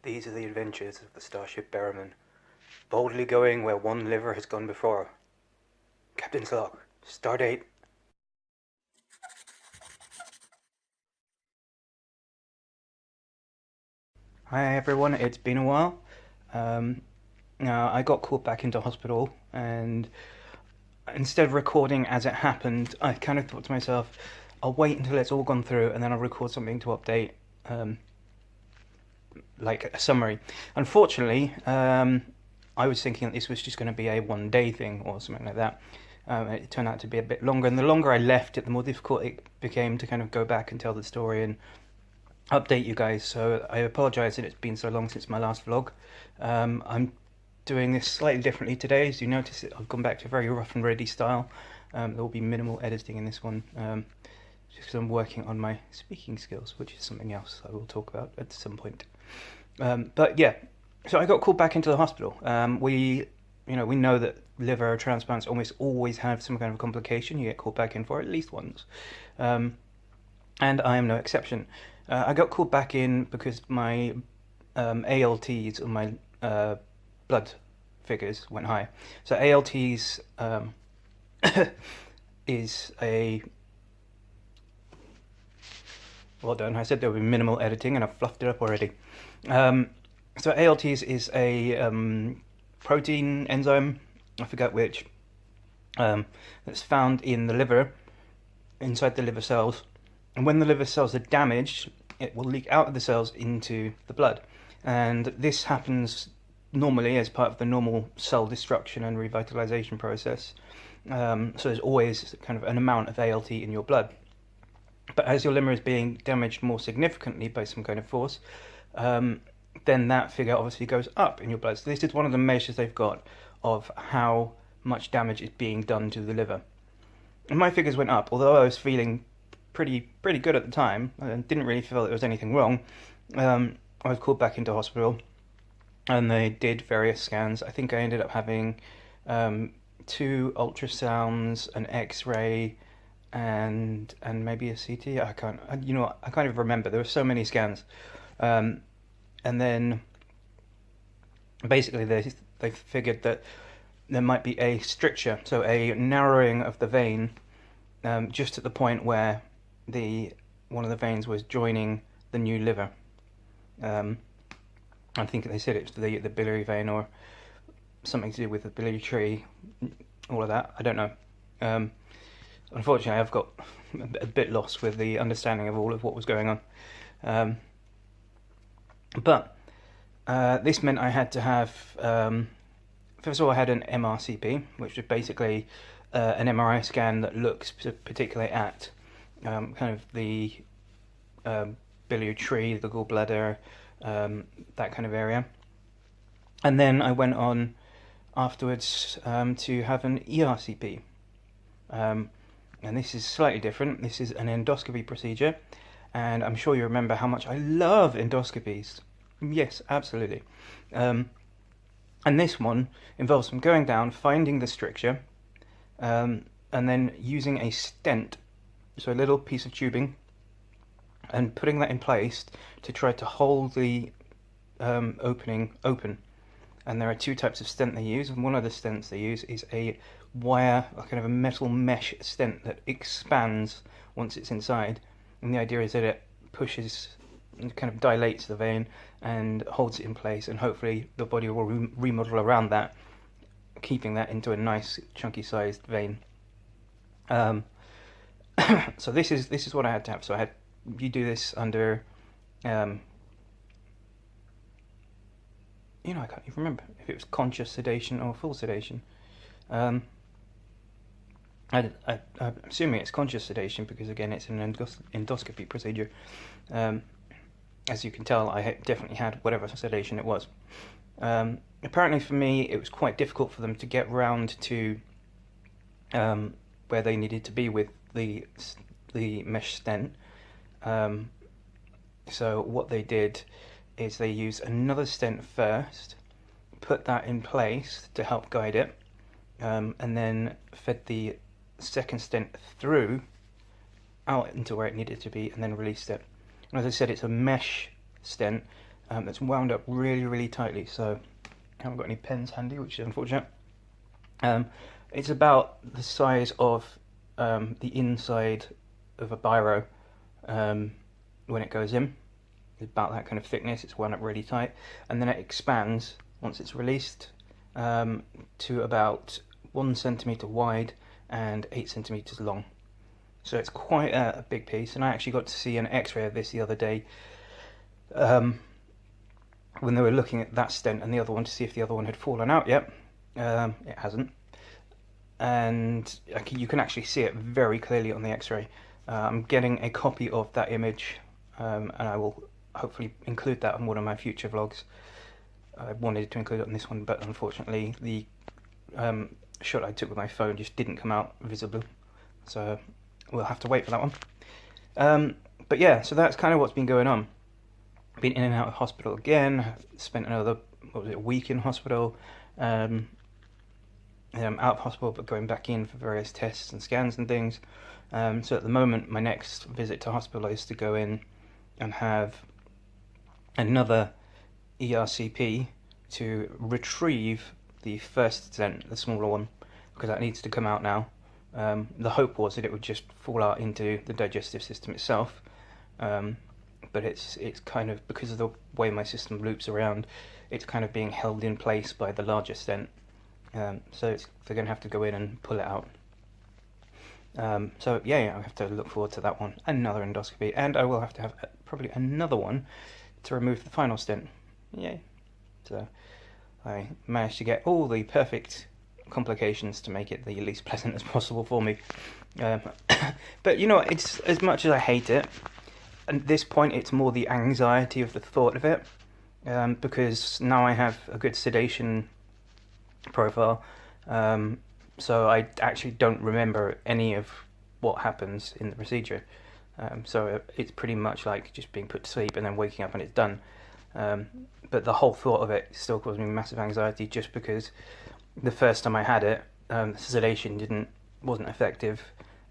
These are the adventures of the Starship Berriman, boldly going where one liver has gone before. Captain's log, stardate. Hi everyone, it's been a while. I got called back into hospital, and instead of recording as it happened, I kind of thought to myself, I'll wait until it's all gone through and then I'll record something to update, like a summary. Unfortunately, I was thinking that this was just going to be a 1 day thing or something like that. It turned out to be a bit longer, and the longer I left it, the more difficult it became to kind of go back and tell the story and update you guys. So I apologise that it's been so long since my last vlog. I'm doing this slightly differently today. As you notice, I've gone back to a very rough and ready style. There will be minimal editing in this one, just because I'm working on my speaking skills, which is something else I will talk about at some point. But yeah, so I got called back into the hospital. We know that liver transplants almost always have some kind of complication. You get called back in for at least once, and I am no exception. I got called back in because my ALTs, or my blood figures, went high. So ALTs is a... Well done. I said there would be minimal editing, and I've fluffed it up already. So ALTs is a protein enzyme, I forget which, that's found in the liver, inside the liver cells. And when the liver cells are damaged, it will leak out of the cells into the blood. And this happens normally as part of the normal cell destruction and revitalization process. So there's always kind of an amount of ALT in your blood. But as your liver is being damaged more significantly by some kind of force, then that figure obviously goes up in your blood. So this is one of the measures they've got of how much damage is being done to the liver. And my figures went up, although I was feeling pretty good at the time, and didn't really feel there was anything wrong. I was called back into hospital, and they did various scans. I think I ended up having 2 ultrasounds, an X-ray, and maybe a CT. I can't even remember. There were so many scans, and then basically they figured that there might be a stricture, so a narrowing of the vein, just at the point where one of the veins was joining the new liver. I think they said it's the biliary vein, or something to do with the biliary tree, all of that. I don't know. Unfortunately, I've got a bit lost with the understanding of all of what was going on. But this meant I had to have, first of all, I had an MRCP, which is basically an MRI scan that looks particularly at kind of the biliary tree, the gallbladder, that kind of area. And then I went on afterwards to have an ERCP. And this is slightly different. This is an endoscopy procedure, and I'm sure you remember how much I love endoscopies. Yes, absolutely. And this one involves them going down, finding the stricture, and then using a stent, so a little piece of tubing, and putting that in place to try to hold the opening open. And there are 2 types of stent they use, and one of the stents they use is a wire, a kind of a metal mesh stent that expands once it's inside. And the idea is that it pushes and kind of dilates the vein and holds it in place, and hopefully the body will remodel around that, keeping that into a nice chunky sized vein. So this is what I had to have. So you do this under I can't even remember if it was conscious sedation or full sedation. I'm assuming it's conscious sedation because, again, it's an endoscopy procedure. As you can tell, I definitely had whatever sedation it was. Apparently for me, it was quite difficult for them to get round to where they needed to be with the mesh stent. So what they did is they used another stent first, put that in place to help guide it, and then fed the second stent through out into where it needed to be, and then released it. And as I said, it's a mesh stent, that's wound up really, really tightly, so I haven't got any pens handy, which is unfortunate. It's about the size of the inside of a biro when it goes in. It's about that kind of thickness. It's wound up really tight, and then it expands once it's released to about 1 centimeter wide and 8 centimeters long. So it's quite a big piece, and I actually got to see an X-ray of this the other day when they were looking at that stent and the other one to see if the other one had fallen out yet. It hasn't, and you can actually see it very clearly on the X-ray. I'm getting a copy of that image, and I will hopefully include that on one of my future vlogs. I wanted to include it on this one, but unfortunately the shot I took with my phone just didn't come out visible, so we'll have to wait for that one. But yeah, so that's kind of what's been going on. Been in and out of hospital again, spent another, a week in hospital, out of hospital but going back in for various tests and scans and things. So at the moment my next visit to hospital is to go in and have another ERCP to retrieve the first stent, the smaller one, because that needs to come out now. The hope was that it would just fall out into the digestive system itself, but it's kind of, because of the way my system loops around, it's kind of being held in place by the larger stent. So they're going to have to go in and pull it out. So yeah, I have to look forward to that one. Another endoscopy, and I will have to have probably another one to remove the final stent. Yay! So I managed to get all the perfect complications to make it the least pleasant as possible for me. But you know, it's, as much as I hate it, at this point it's more the anxiety of the thought of it, because now I have a good sedation profile, so I actually don't remember any of what happens in the procedure. So it's pretty much like just being put to sleep and then waking up and it's done. But the whole thought of it still caused me massive anxiety, just because the first time I had it, sedation wasn't effective,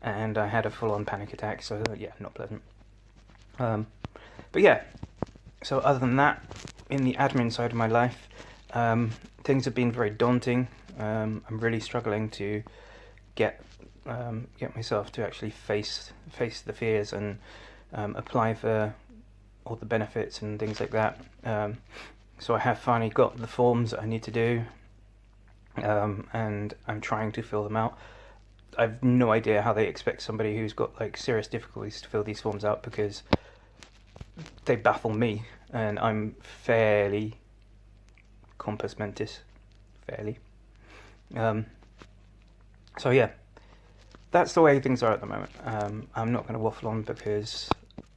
and I had a full-on panic attack. So yeah, not pleasant. But yeah, so other than that, in the admin side of my life, things have been very daunting. I'm really struggling to get myself to actually face the fears and apply for all the benefits and things like that. So I have finally got the forms that I need to do, and I'm trying to fill them out. I've no idea how they expect somebody who's got like serious difficulties to fill these forms out, because they baffle me, and I'm fairly compos mentis, fairly. So yeah, that's the way things are at the moment. I'm not going to waffle on because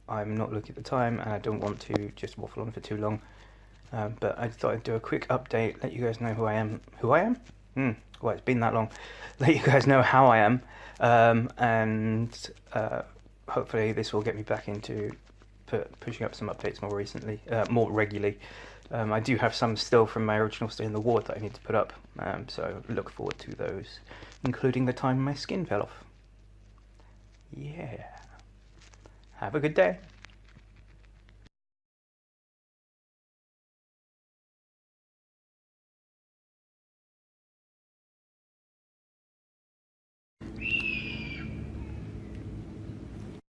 I'm not looking at the time, and I don't want to just waffle on for too long. But I thought I'd do a quick update, let you guys know who I am. Who I am? Well, it's been that long. Let you guys know how I am, and hopefully this will get me back into pushing up some updates more regularly. I do have some still from my original stay in the ward that I need to put up, so look forward to those, including the time my skin fell off. Yeah. Have a good day.